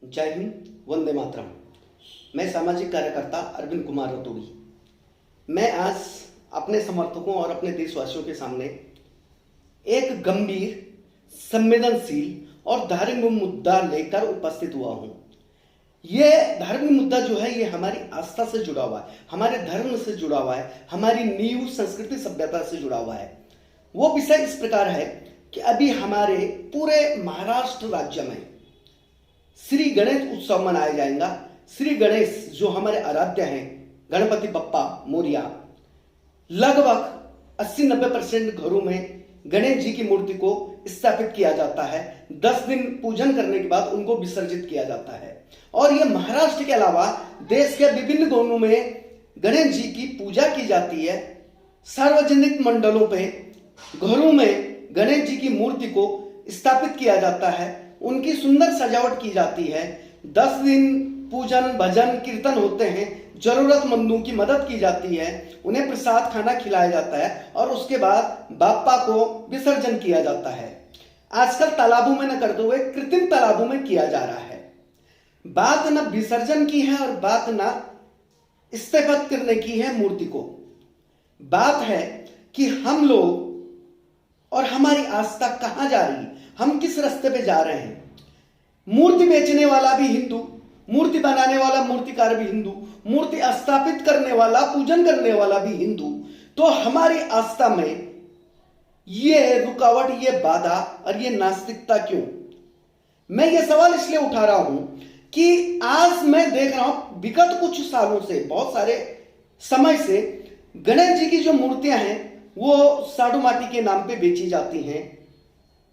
जय हिंद, वंदे मातरम। मैं सामाजिक कार्यकर्ता अरविंद कुमार रतूड़ी। मैं आज अपने समर्थकों और अपने देशवासियों के सामने एक गंभीर, संवेदनशील और धार्मिक मुद्दा लेकर उपस्थित हुआ हूं। यह धार्मिक मुद्दा जो है ये हमारी आस्था से जुड़ा हुआ है, हमारे धर्म से जुड़ा हुआ है, हमारी नींव संस्कृति सभ्यता से जुड़ा हुआ है। वो विषय इस प्रकार है कि अभी हमारे पूरे महाराष्ट्र राज्य में श्री गणेश उत्सव मनाया जाएगा। श्री गणेश जो हमारे आराध्य हैं, गणपति बप्पा मोरिया, लगभग 80-90% घरों में गणेश जी की मूर्ति को स्थापित किया जाता है। 10 दिन पूजन करने के बाद उनको विसर्जित किया जाता है। और यह महाराष्ट्र के अलावा देश के विभिन्न कोनों में गणेश जी की पूजा की जाती है। सार्वजनिक मंडलों पे, घरों में गणेश जी की मूर्ति को स्थापित किया जाता है, उनकी सुंदर सजावट की जाती है। 10 दिन पूजन, भजन, कीर्तन होते हैं, जरूरतमंदों की मदद की जाती है, उन्हें प्रसाद खाना खिलाया जाता है और उसके बाद बाप्पा को विसर्जन किया जाता है। आजकल तालाबों में न करते हुए कृत्रिम तालाबों में किया जा रहा है। बात न विसर्जन की है और बात न स्थापित करने की है मूर्ति को। बात है कि हम लोग और हमारी आस्था कहां जा रही है, हम किस रास्ते पे जा रहे हैं। मूर्ति बेचने वाला भी हिंदू, मूर्ति बनाने वाला मूर्तिकार भी हिंदू, मूर्ति स्थापित करने वाला, पूजन करने वाला भी हिंदू। तो हमारी आस्था में ये रुकावट, ये बाधा और ये नास्तिकता क्यों? मैं ये सवाल इसलिए उठा रहा हूं कि आज मैं देख रहा हूं विगत कुछ सालों से, बहुत सारे समय से गणेश जी की जो मूर्तियां हैं वो साधु माटी के नाम पे बेची जाती हैं,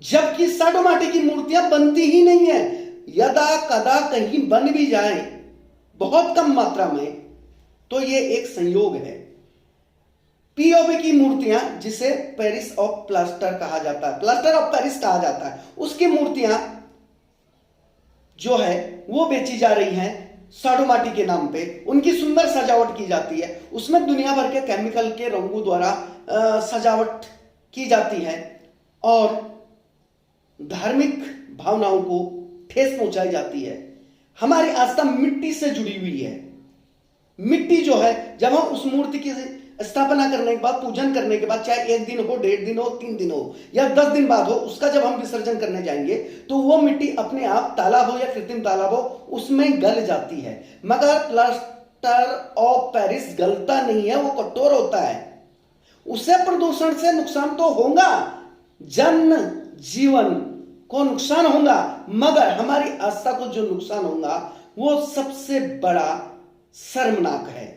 जबकि साधु माटी की मूर्तियां बनती ही नहीं है। यदा कदा कहीं बन भी जाए बहुत कम मात्रा में तो ये एक संयोग है। पीओपी की मूर्तियां, जिसे पेरिस ऑफ प्लास्टर कहा जाता है, प्लास्टर ऑफ पेरिस कहा जाता है, उसकी मूर्तियां जो है वो बेची जा रही हैं साधु माटी के नाम पे। उनकी सुंदर सजावट की जाती है, उसमें दुनिया भर के केमिकल के रंगों द्वारा सजावट की जाती है और धार्मिक भावनाओं को ठेस पहुंचाई जाती है। हमारी आस्था मिट्टी से जुड़ी हुई है। मिट्टी जो है, जब हम उस मूर्ति की स्थापना करने के बाद, पूजन करने के बाद, चाहे 1 दिन हो, 1.5 दिन हो, 3 दिन हो या 10 दिन बाद हो, उसका जब हम विसर्जन करने जाएंगे तो वो मिट्टी अपने आप, तालाब हो या कृत्रिम तालाब हो, उसमें गल जाती है। मगर प्लास्टर ऑफ पेरिस गलता नहीं है, वो कठोर होता है। उसे प्रदूषण से नुकसान तो होगा, जन जीवन को नुकसान होगा, मगर हमारी आस्था को जो नुकसान होगा वो सबसे बड़ा शर्मनाक है।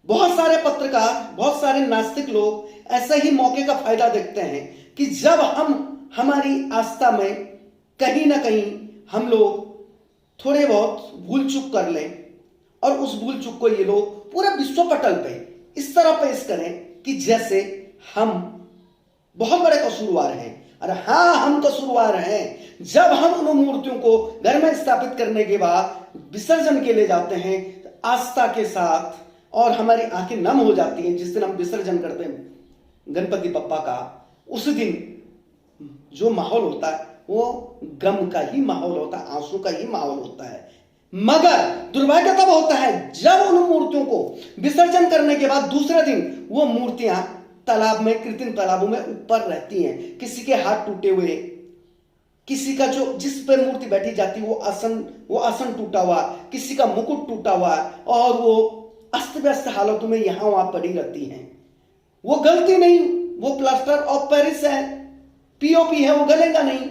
बहुत सारे पत्रकार, बहुत सारे नास्तिक लोग ऐसे ही मौके का फायदा देखते हैं कि जब हम हमारी आस्था में कहीं ना कहीं हम लोग थोड़े बहुत भूल चूक कर लें और उस भूल चूक को ये लोग पूरे विश्व पटल पे इस तरह पेश करें कि जैसे हम बहुत बड़े कसूरवार हैं। अरे हाँ, हम कसूरवार हैं। जब हम उन मूर्तियों को घर में स्थापित करने के बाद विसर्जन के लिए जाते हैं आस्था के साथ, और हमारी आंखें नम हो जाती हैं जिस दिन हम विसर्जन करते हैं गणपति बप्पा का। उस दिन जो माहौल होता है वो गम का ही माहौल होता है, आंसू का ही माहौल होता है। मगर दुर्भाग्य तब होता है जब उन मूर्तियों को विसर्जन करने के बाद दूसरे दिन वो मूर्तियां तालाब में, कृत्रिम तालाबों में ऊपर रहती हैं। किसी के हाथ टूटे हुए, किसी का जो जिस पर मूर्ति बैठी जाती वो आसन टूटा हुआ, किसी का मुकुट टूटा हुआ और वो अस्त व्यस्त हालतों में यहां वहां पड़ी रहती हैं। वो गलती नहीं, वो प्लास्टर ऑफ पेरिस है, पीओपी है, वो गलेगा नहीं।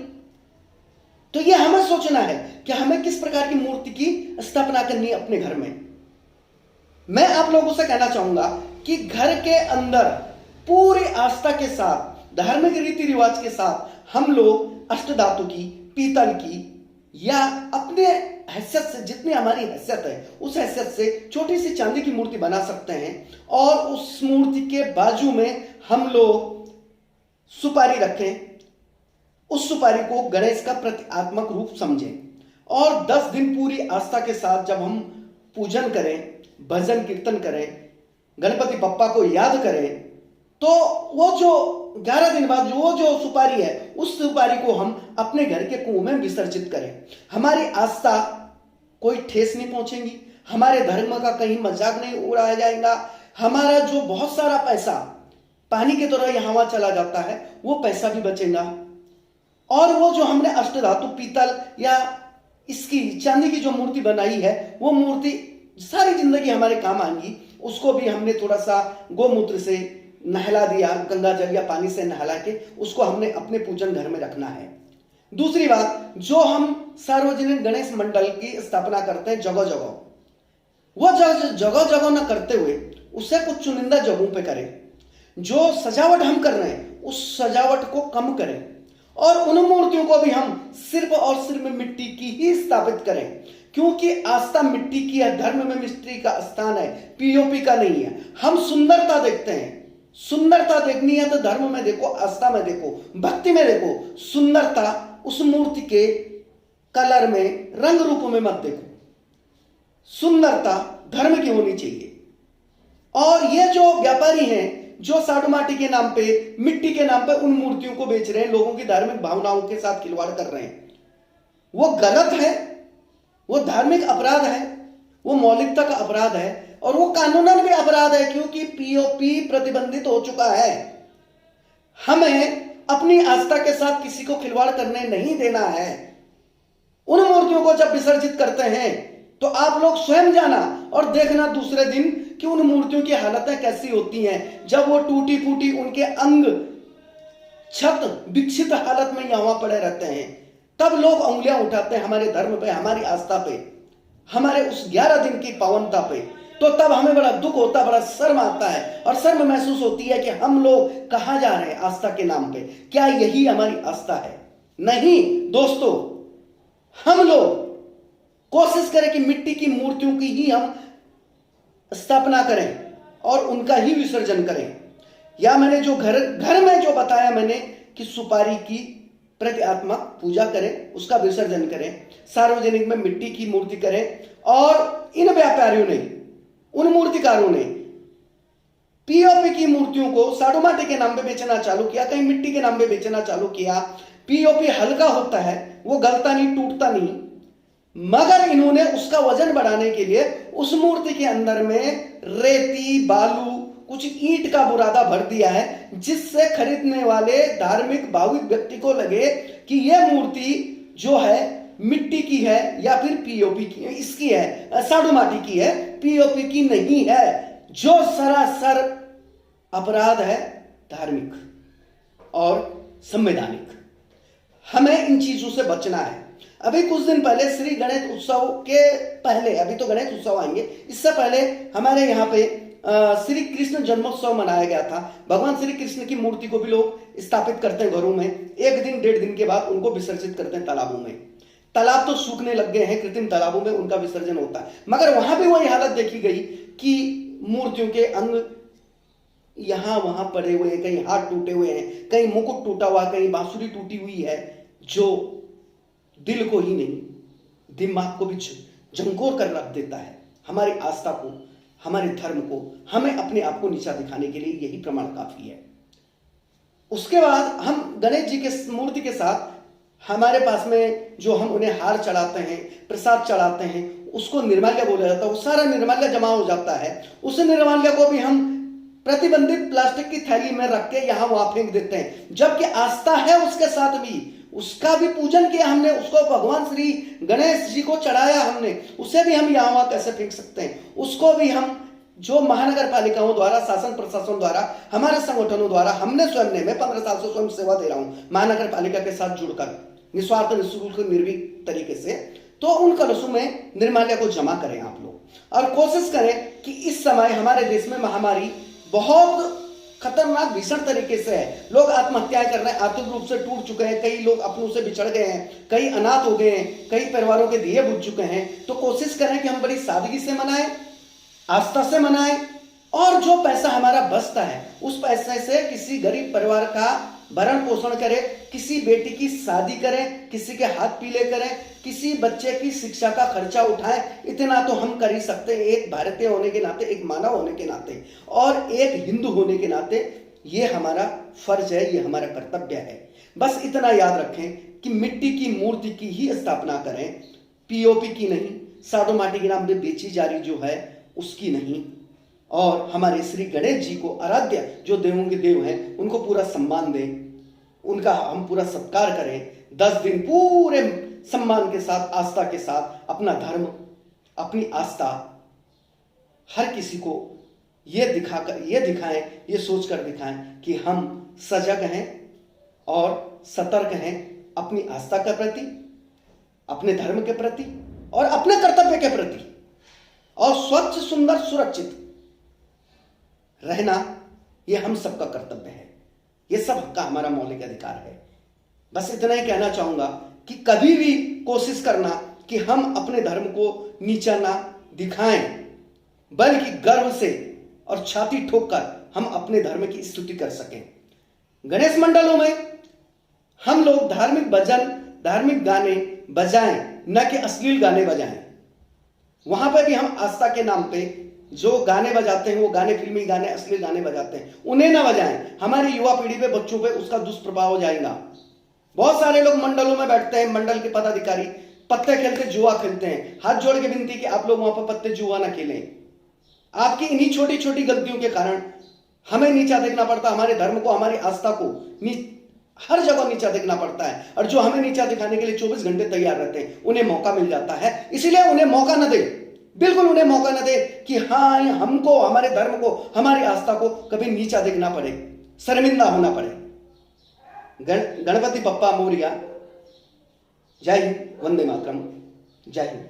तो ये हमें सोचना है कि हमें किस प्रकार की मूर्ति की स्थापना करनी है अपने घर में। मैं आप लोगों से कहना चाहूंगा कि घर के अंदर पूरी आस्था के साथ, धार्मिक रीति रिवाज के साथ हम लोग अष्टधातु की, पीतल की या अपने हैसियत से, जितनी हमारी हैसियत है उस हैसियत से छोटी सी चांदी की मूर्ति बना सकते हैं और उस मूर्ति के बाजू में हम लोग सुपारी रखें। उस सुपारी को गणेश का प्रतीकात्मक रूप समझें और 10 दिन पूरी आस्था के साथ जब हम पूजन करें, भजन कीर्तन करें, गणपति बप्पा को याद करें, तो वो जो 11 दिन बाद जो सुपारी है उस सुपारी को हम अपने घर के कुएं में विसर्जित करें। हमारी आस्था कोई ठेस नहीं पहुंचेगी, हमारे धर्म का कहीं मजाक नहीं उड़ाया जाएगा। हमारा जो बहुत सारा पैसा पानी की तरह यहां वहां चला जाता है वो पैसा भी बचेगा। और वो जो हमने अष्टधातु पीतल या इसकी चांदी की जो मूर्ति बनाई है वो मूर्ति सारी जिंदगी हमारे काम आएंगी। उसको भी हमने थोड़ा सा गोमूत्र से नहला दिया, गंगा जल या पानी से नहला के उसको हमने अपने पूजन घर में रखना है। दूसरी बात, जो हम सार्वजनिक गणेश मंडल की स्थापना करते हैं जगह जगह, वो जगह जगह ना करते हुए उसे कुछ चुनिंदा जगहों पे करें। जो सजावट हम कर रहे हैं उस सजावट को कम करें और उन मूर्तियों को भी हम सिर्फ और सिर्फ मिट्टी की ही स्थापित करें, क्योंकि आस्था मिट्टी की है, धर्म में मिट्टी का स्थान है, पीओपी का नहीं है। हम सुंदरता देखते हैं, सुंदरता देखनी है तो धर्म में देखो, आस्था में देखो, भक्ति में देखो। सुंदरता उस मूर्ति के कलर में, रंग रूप में मत देखो। सुंदरता धर्म की होनी चाहिए। और ये जो व्यापारी हैं जो साधु माटी के नाम पे, मिट्टी के नाम पे उन मूर्तियों को बेच रहे हैं, लोगों की धार्मिक भावनाओं के साथ खिलवाड़ कर रहे हैं, वो गलत है, वो धार्मिक अपराध है, वो मौलिकता का अपराध है और वो कानूनन भी अपराध है, क्योंकि पीओपी प्रतिबंधित हो चुका है। हमें अपनी आस्था के साथ किसी को खिलवाड़ करने नहीं देना है। उन मूर्तियों को जब विसर्जित करते हैं तो आप लोग स्वयं जाना और देखना दूसरे दिन कि उन मूर्तियों की हालतें कैसी होती हैं। जब वो टूटी फूटी, उनके अंग छत विक्षित हालत में यहां पड़े रहते हैं, तब लोग उंगलियां उठाते हैं हमारे धर्म पे, हमारी आस्था पे, हमारे उस 11 दिन की पावनता पे। तो तब हमें बड़ा दुख होता है, बड़ा शर्म आता है और शर्म महसूस होती है कि हम लोग कहां जा रहे हैं आस्था के नाम पे। क्या यही हमारी आस्था है? नहीं दोस्तों, हम लोग कोशिश करें कि मिट्टी की मूर्तियों की ही हम स्थापना करें और उनका ही विसर्जन करें। या मैंने जो घर में जो बताया मैंने कि सुपारी की प्रतीकात्मक पूजा करें, उसका विसर्जन करें, सार्वजनिक में मिट्टी की मूर्ति करें। और इन व्यापारियों ने, उन मूर्तिकारों ने पीओपी की मूर्तियों को साधु माटी के नाम पे बेचना चालू किया, कहीं मिट्टी के नाम पे बेचना चालू किया। पीओपी हल्का होता है, वो गलता नहीं, टूटता नहीं, मगर इन्होंने उसका वजन बढ़ाने के लिए उस मूर्ति के अंदर में रेती, बालू, कुछ ईंट का बुरादा भर दिया है, जिससे खरीदने वाले धार्मिक भाविक व्यक्ति को लगे कि यह मूर्ति जो है मिट्टी की है या फिर पीओपी की है, इसकी है, साधु माटी की है, पीओपी की नहीं है, जो सरासर अपराध है धार्मिक और संवैधानिक। हमें इन चीजों से बचना है। अभी कुछ दिन पहले श्री गणेश उत्सव के पहले, अभी तो गणेश उत्सव आएंगे, इससे पहले हमारे यहाँ पे श्री कृष्ण जन्मोत्सव मनाया गया था। भगवान श्री कृष्ण की मूर्ति को भी लोग स्थापित करते हैं घरों में, 1 दिन 1.5 दिन के बाद उनको विसर्जित करते हैं तालाबों में। तालाब तो सूखने लग गए हैं, कृत्रिम तालाबों में उनका विसर्जन होता है, मगर वहां भी वही हालत देखी गई कि मूर्तियों के अंग यहां वहां पड़े हुए हैं, कहीं हाथ टूटे हुए हैं, कहीं मुकुट टूटा हुआ, कहीं बांसुरी टूटी हुई है, जो दिल को ही नहीं दिमाग को भी झंकोर कर रख देता है। हमारी आस्था को, हमारे धर्म को, हमें अपने आप को नीचा दिखाने के लिए यही प्रमाण काफी है। उसके बाद हम गणेश जी के मूर्ति के साथ हमारे पास में जो हम उन्हें हार चढ़ाते हैं, प्रसाद चढ़ाते हैं, उसको निर्माल्य बोला जाता है। वो सारा निर्माल्य जमा हो जाता है, उस निर्माल्य को भी हम प्रतिबंधित प्लास्टिक की थैली में रख के यहां वहां फेंक देते हैं, जबकि आस्था है उसके साथ भी, उसका भी पूजन किया हमने, उसको भगवान श्री गणेश जी को चढ़ाया हमने, उसे भी हम यहाँ वहां कैसे फेंक सकते हैं? उसको भी हम जो महानगर पालिकाओं द्वारा, शासन प्रशासन द्वारा, हमारे संगठनों द्वारा, हमने स्वयं ने, मैं 15 साल से स्वयं सेवा दे रहा हूं महानगर पालिका के साथ जुड़कर, निस्वार्थ निःशुल्क निर्भीक तरीके से। तो उन कलशों में निर्माल्य को जमा करें आप लोग और कोशिश करें कि इस समय हमारे देश में महामारी बहुत खतरनाक भीषण तरीके से है, लोग आत्महत्याएं कर रहे हैं, आर्थिक रूप से टूट चुके हैं, कई लोग अपनों से बिछड़ गए हैं, कई अनाथ हो गए हैं, कई परिवारों के दिए बुझ चुके हैं। तो कोशिश करें कि हम बड़ी सादगी से मनाएं, आस्था से मनाएं और जो पैसा हमारा बचता है उस पैसे से किसी गरीब परिवार का भरण पोषण करें, किसी बेटी की शादी करें, किसी के हाथ पीले करें, किसी बच्चे की शिक्षा का खर्चा उठाएं। इतना तो हम कर ही सकते हैं, एक भारतीय होने के नाते, एक मानव होने के नाते और एक हिंदू होने के नाते। ये हमारा फर्ज है, ये हमारा कर्तव्य है। बस इतना याद रखें कि मिट्टी की मूर्ति की ही स्थापना करें, पीओपी की नहीं, साधु माटी के नाम पे बेची जा रही जो है उसकी नहीं। और हमारे श्री गणेश जी को आराध्य जो देवों के देव हैं उनको पूरा सम्मान दें, उनका हम पूरा सत्कार करें। 10 दिन पूरे सम्मान के साथ, आस्था के साथ अपना धर्म, अपनी आस्था हर किसी को ये दिखाएं, ये सोचकर दिखाएं कि हम सजग हैं और सतर्क हैं अपनी आस्था के प्रति, अपने धर्म के प्रति और अपने कर्तव्य के प्रति। और स्वच्छ, सुंदर, सुरक्षित रहना ये हम सबका कर्तव्य है, ये सब का हमारा मौलिक अधिकार है। बस इतना ही कहना चाहूंगा कि कभी भी कोशिश करना कि हम अपने धर्म को नीचा ना दिखाएं, बल्कि गर्व से और छाती ठोककर हम अपने धर्म की स्तुति कर सकें। गणेश मंडलों में हम लोग धार्मिक भजन, धार्मिक गाने बजाएं, न कि अश्लील गाने बजाएं। वहां पर भी हम आस्था के नाम पे जो गाने बजाते हैं, वो गाने, फिल्मी गाने, अश्लील गाने बजाते हैं, उन्हें ना बजाएं। हमारी युवा पीढ़ी पे, बच्चों पे उसका दुष्प्रभाव हो जाएगा। बहुत सारे लोग मंडलों में बैठते हैं, मंडल के पदाधिकारी पत्ते खेलते, जुआ खेलते हैं। हाथ जोड़ के विनती कि आप लोग वहां पर पत्ते जुआ ना खेलें। आपकी इन्हीं छोटी छोटी गलतियों के कारण हमें नीचा देखना पड़ता, हमारे धर्म को, हमारी आस्था को हर जगह नीचा देखना पड़ता है। और जो हमें नीचा दिखाने के लिए 24 घंटे तैयार रहते हैं, उन्हें मौका मिल जाता है। इसीलिए उन्हें मौका न दे, बिल्कुल उन्हें मौका न दे कि हाँ, हमको, हमारे धर्म को, हमारी आस्था को कभी नीचा देखना पड़े, शर्मिंदा होना पड़े। गणपति बप्पा मोरिया। जय हिंद, वंदे मातरम। जय हिंद।